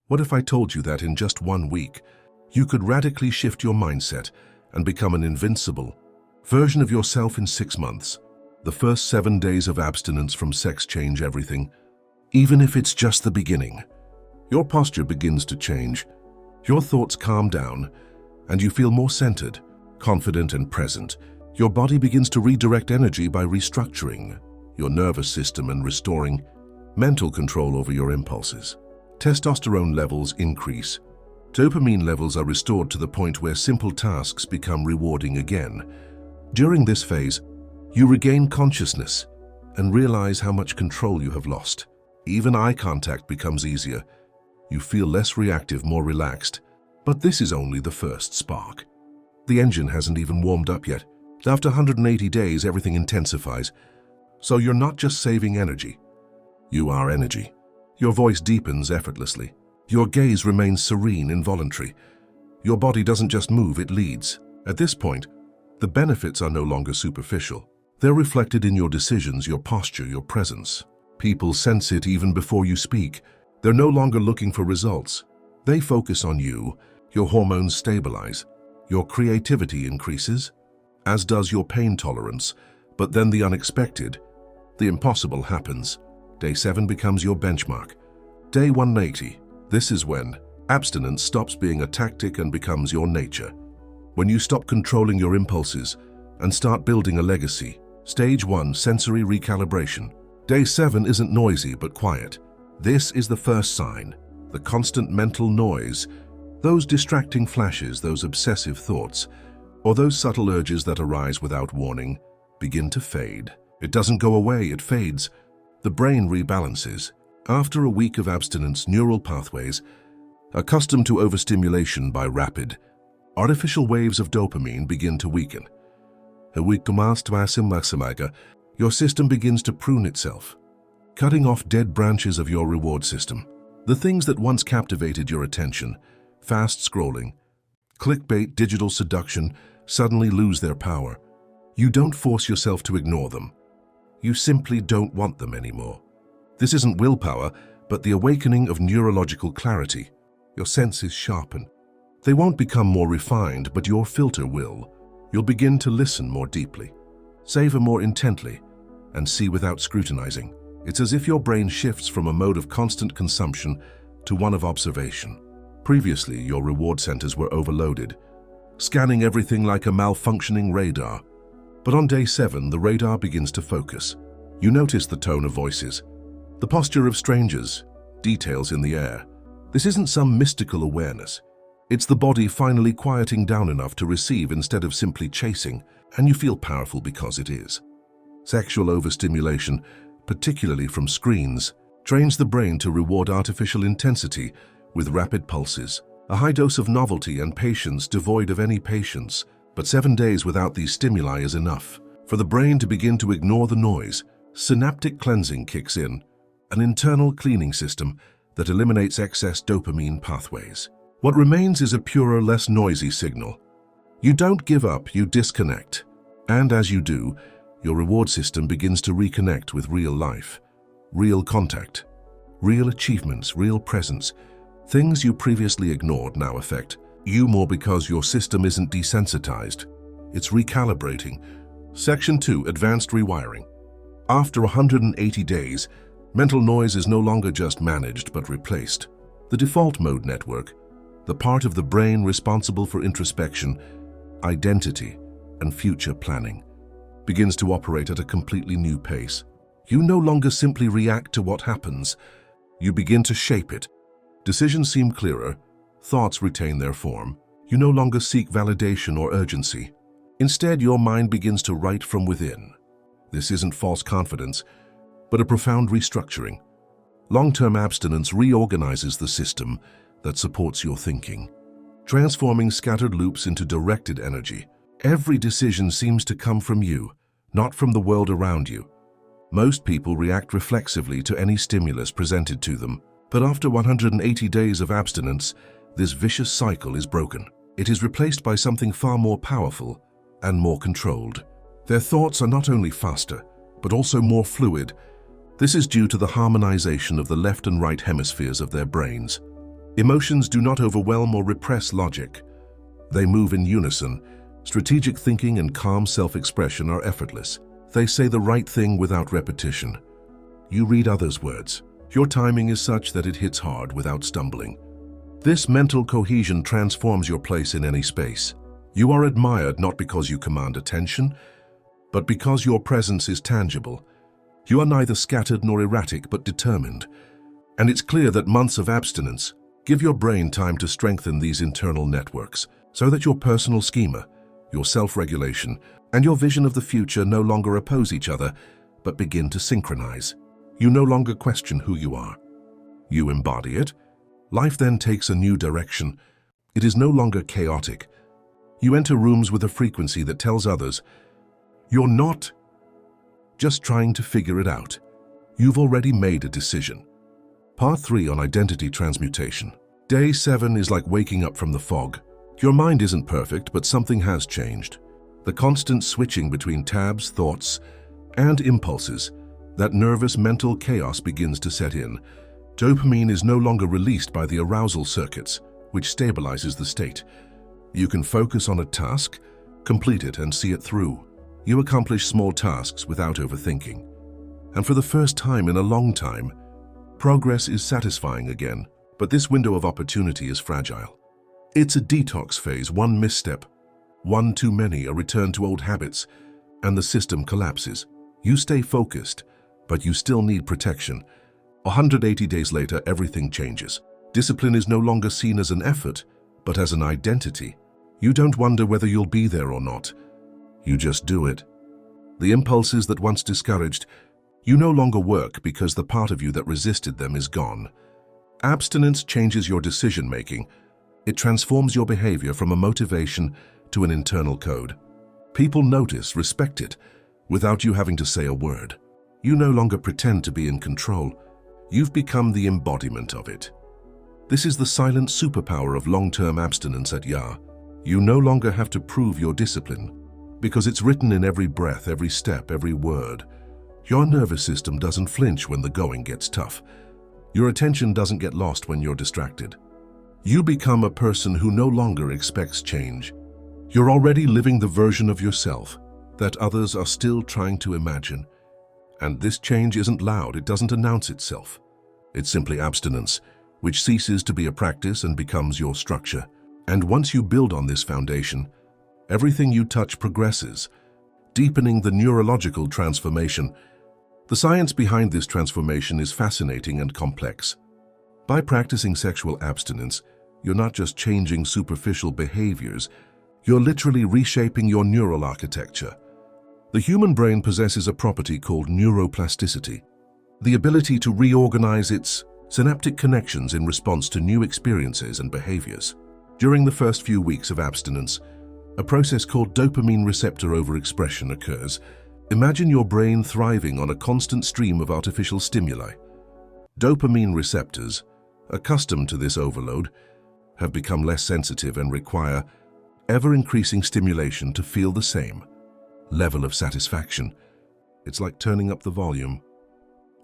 What if I told you that in just 1 week, you could radically shift your mindset and become an invincible version of yourself in 6 months? The first 7 days of abstinence from sex change everything. Even if it's just the beginning, your posture begins to change, your thoughts calm down, and you feel more centered, confident, and present. Your body begins to redirect energy by restructuring your nervous system and restoring mental control over your impulses. Testosterone levels increase. Dopamine levels are restored to the point where simple tasks become rewarding again. During this phase, you regain consciousness and realize how much control you have lost. Even eye contact becomes easier. You feel less reactive, more relaxed. But this is only the first spark. The engine hasn't even warmed up yet. After 180 days, everything intensifies. So you're not just saving energy. You are energy. Your voice deepens effortlessly. Your gaze remains serene, involuntary. Your body doesn't just move, it leads. At this point, the benefits are no longer superficial. They're reflected in your decisions, your posture, your presence. People sense it even before you speak. They're no longer looking for results. They focus on you. Your hormones stabilize. Your creativity increases, as does your pain tolerance. But then the unexpected, the impossible happens. Day 7 becomes your benchmark. Day 180. This is when abstinence stops being a tactic and becomes your nature. When you stop controlling your impulses and start building a legacy. Stage 1, sensory recalibration. Day 7 isn't noisy but quiet. This is the first sign. The constant mental noise, those distracting flashes, those obsessive thoughts, or those subtle urges that arise without warning, begin to fade. It doesn't go away, it fades. The brain rebalances. After a week of abstinence, neural pathways, accustomed to overstimulation by rapid, artificial waves of dopamine begin to weaken. Your system begins to prune itself, cutting off dead branches of your reward system. The things that once captivated your attention, fast scrolling, clickbait, digital seduction, suddenly lose their power. You don't force yourself to ignore them. You simply don't want them anymore. This isn't willpower, but the awakening of neurological clarity. Your senses sharpen. They won't become more refined, but your filter will. You'll begin to listen more deeply, savor more intently, and see without scrutinizing. It's as if your brain shifts from a mode of constant consumption to one of observation. Previously, your reward centers were overloaded, scanning everything like a malfunctioning radar. But on day 7, the radar begins to focus. You notice the tone of voices, the posture of strangers, details in the air. This isn't some mystical awareness. It's the body finally quieting down enough to receive instead of simply chasing, and you feel powerful because it is. Sexual overstimulation, particularly from screens, trains the brain to reward artificial intensity with rapid pulses, a high dose of novelty and patience devoid of any patience. But 7 days without these stimuli is enough for the brain to begin to ignore the noise. Synaptic cleansing kicks in, an internal cleaning system that eliminates excess dopamine pathways. What remains is a purer, less noisy signal. You don't give up, you disconnect. And as you do, your reward system begins to reconnect with real life, real contact, real achievements, real presence. Things you previously ignored now affect you more because your system isn't desensitized. It's recalibrating. Section 2, Advanced Rewiring. After 180 days, mental noise is no longer just managed but replaced. The default mode network, the part of the brain responsible for introspection, identity, and future planning, begins to operate at a completely new pace. You no longer simply react to what happens. You begin to shape it. Decisions seem clearer. Thoughts retain their form. You no longer seek validation or urgency. Instead, your mind begins to write from within. This isn't false confidence, but a profound restructuring. Long-term abstinence reorganizes the system that supports your thinking, transforming scattered loops into directed energy. Every decision seems to come from you, not from the world around you. Most people react reflexively to any stimulus presented to them, but after 180 days of abstinence, this vicious cycle is broken. It is replaced by something far more powerful and more controlled. Their thoughts are not only faster, but also more fluid. This is due to the harmonization of the left and right hemispheres of their brains. Emotions do not overwhelm or repress logic. They move in unison. Strategic thinking and calm self-expression are effortless. They say the right thing without repetition. You read others' words. Your timing is such that it hits hard without stumbling. This mental cohesion transforms your place in any space. You are admired not because you command attention, but because your presence is tangible. You are neither scattered nor erratic, but determined. And it's clear that months of abstinence give your brain time to strengthen these internal networks, so that your personal schema, your self-regulation, and your vision of the future no longer oppose each other, but begin to synchronize. You no longer question who you are. You embody it. Life then takes a new direction. It is no longer chaotic. You enter rooms with a frequency that tells others, you're not just trying to figure it out. You've already made a decision. Part 3 on identity transmutation. Day 7 is like waking up from the fog. Your mind isn't perfect, but something has changed. The constant switching between tabs, thoughts, and impulses, that nervous mental chaos begins to set in. Dopamine is no longer released by the arousal circuits, which stabilizes the state. You can focus on a task, complete it, and see it through. You accomplish small tasks without overthinking. And for the first time in a long time, progress is satisfying again, but this window of opportunity is fragile. It's a detox phase, one misstep, one too many, a return to old habits, and the system collapses. You stay focused, but you still need protection. 180 days later, everything changes. Discipline is no longer seen as an effort, but as an identity. You don't wonder whether you'll be there or not. You just do it. The impulses that once discouraged you no longer work because the part of you that resisted them is gone. Abstinence changes your decision-making. It transforms your behavior from a motivation to an internal code. People notice, respect it, without you having to say a word. You no longer pretend to be in control. You've become the embodiment of it. This is the silent superpower of long-term abstinence at YA. You no longer have to prove your discipline, because it's written in every breath, every step, every word. Your nervous system doesn't flinch when the going gets tough. Your attention doesn't get lost when you're distracted. You become a person who no longer expects change. You're already living the version of yourself that others are still trying to imagine. And this change isn't loud, it doesn't announce itself. It's simply abstinence, which ceases to be a practice and becomes your structure. And once you build on this foundation, everything you touch progresses, deepening the neurological transformation. The science behind this transformation is fascinating and complex. By practicing sexual abstinence, you're not just changing superficial behaviors, you're literally reshaping your neural architecture. The human brain possesses a property called neuroplasticity, the ability to reorganize its synaptic connections in response to new experiences and behaviors. During the first few weeks of abstinence, a process called dopamine receptor overexpression occurs. Imagine your brain thriving on a constant stream of artificial stimuli. Dopamine receptors, accustomed to this overload, have become less sensitive and require ever-increasing stimulation to feel the same level of satisfaction. It's like turning up the volume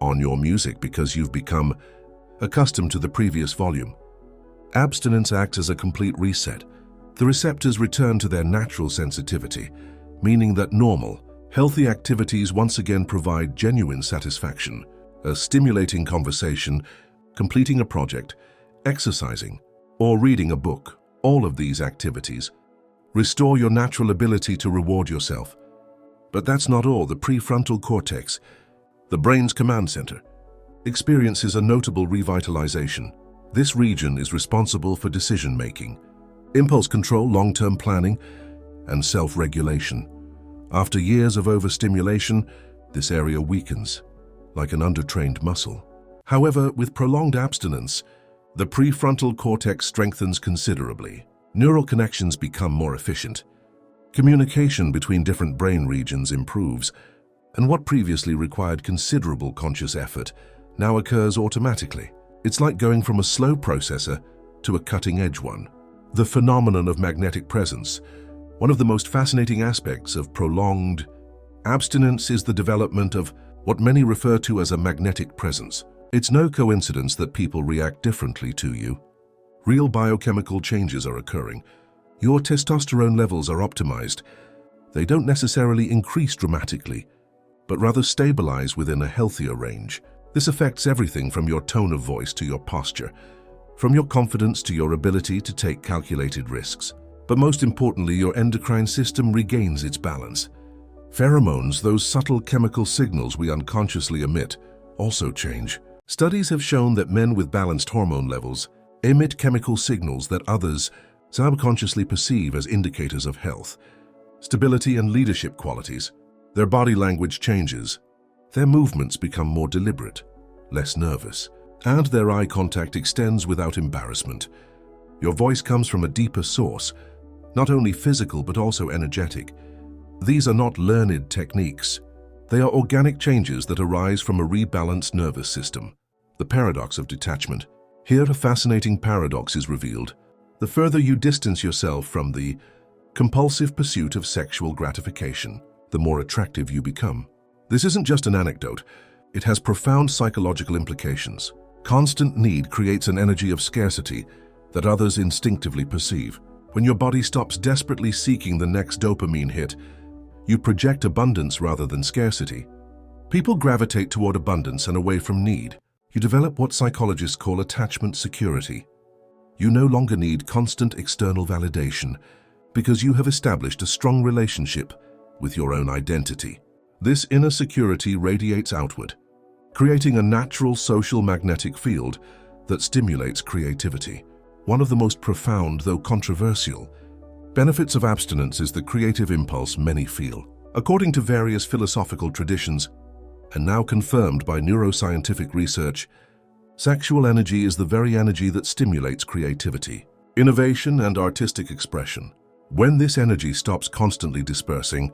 on your music because you've become accustomed to the previous volume. Abstinence acts as a complete reset. The receptors return to their natural sensitivity, meaning that normal, healthy activities once again provide genuine satisfaction. A stimulating conversation, completing a project, exercising, or reading a book, all of these activities restore your natural ability to reward yourself. But that's not all. The prefrontal cortex, the brain's command center, experiences a notable revitalization. This region is responsible for decision-making, impulse control, long-term planning, and self-regulation. After years of overstimulation, this area weakens, like an undertrained muscle. However, with prolonged abstinence, the prefrontal cortex strengthens considerably. Neural connections become more efficient. Communication between different brain regions improves, and what previously required considerable conscious effort now occurs automatically. It's like going from a slow processor to a cutting-edge one. The phenomenon of magnetic presence. One of the most fascinating aspects of prolonged abstinence is the development of what many refer to as a magnetic presence. It's no coincidence that people react differently to you. Real biochemical changes are occurring. Your testosterone levels are optimized. They don't necessarily increase dramatically, but rather stabilize within a healthier range. This affects everything from your tone of voice to your posture, from your confidence to your ability to take calculated risks. But most importantly, your endocrine system regains its balance. Pheromones, those subtle chemical signals we unconsciously emit, also change. Studies have shown that men with balanced hormone levels emit chemical signals that others subconsciously perceive as indicators of health, stability, and leadership qualities. Their body language changes. Their movements become more deliberate, less nervous, and their eye contact extends without embarrassment. Your voice comes from a deeper source, not only physical but also energetic. These are not learned techniques. They are organic changes that arise from a rebalanced nervous system. The paradox of detachment. Here a fascinating paradox is revealed. The further you distance yourself from the compulsive pursuit of sexual gratification, the more attractive you become. This isn't just an anecdote. It has profound psychological implications. Constant need creates an energy of scarcity that others instinctively perceive. When your body stops desperately seeking the next dopamine hit, you project abundance rather than scarcity. People gravitate toward abundance and away from need. You develop what psychologists call attachment security. You no longer need constant external validation because you have established a strong relationship with your own identity. This inner security radiates outward, creating a natural social magnetic field that stimulates creativity. One of the most profound, though controversial, benefits of abstinence is the creative impulse many feel. According to various philosophical traditions, and now confirmed by neuroscientific research, sexual energy is the very energy that stimulates creativity, innovation, and artistic expression. When this energy stops constantly dispersing,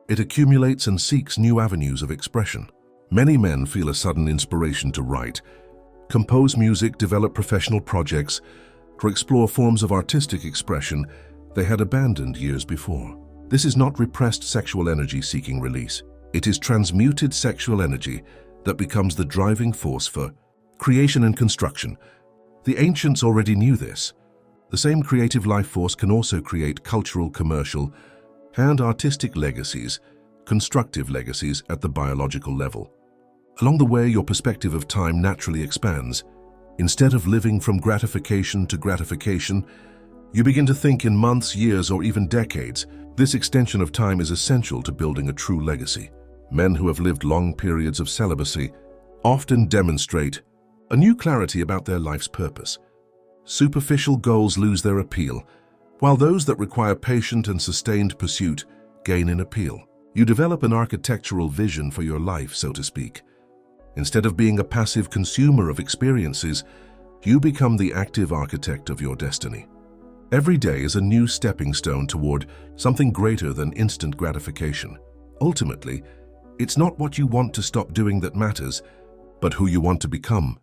it accumulates and seeks new avenues of expression. Many men feel a sudden inspiration to write, compose music, develop professional projects, or explore forms of artistic expression they had abandoned years before. This is not repressed sexual energy seeking release. It is transmuted sexual energy that becomes the driving force for creation and construction. The ancients already knew this. The same creative life force can also create cultural, commercial, and artistic legacies, constructive legacies at the biological level. Along the way, your perspective of time naturally expands. Instead of living from gratification to gratification, you begin to think in months, years, or even decades. This extension of time is essential to building a true legacy. Men who have lived long periods of celibacy often demonstrate a new clarity about their life's purpose. Superficial goals lose their appeal, while those that require patient and sustained pursuit gain in appeal. You develop an architectural vision for your life, so to speak. Instead of being a passive consumer of experiences, you become the active architect of your destiny. Every day is a new stepping stone toward something greater than instant gratification. Ultimately, it's not what you want to stop doing that matters, but who you want to become.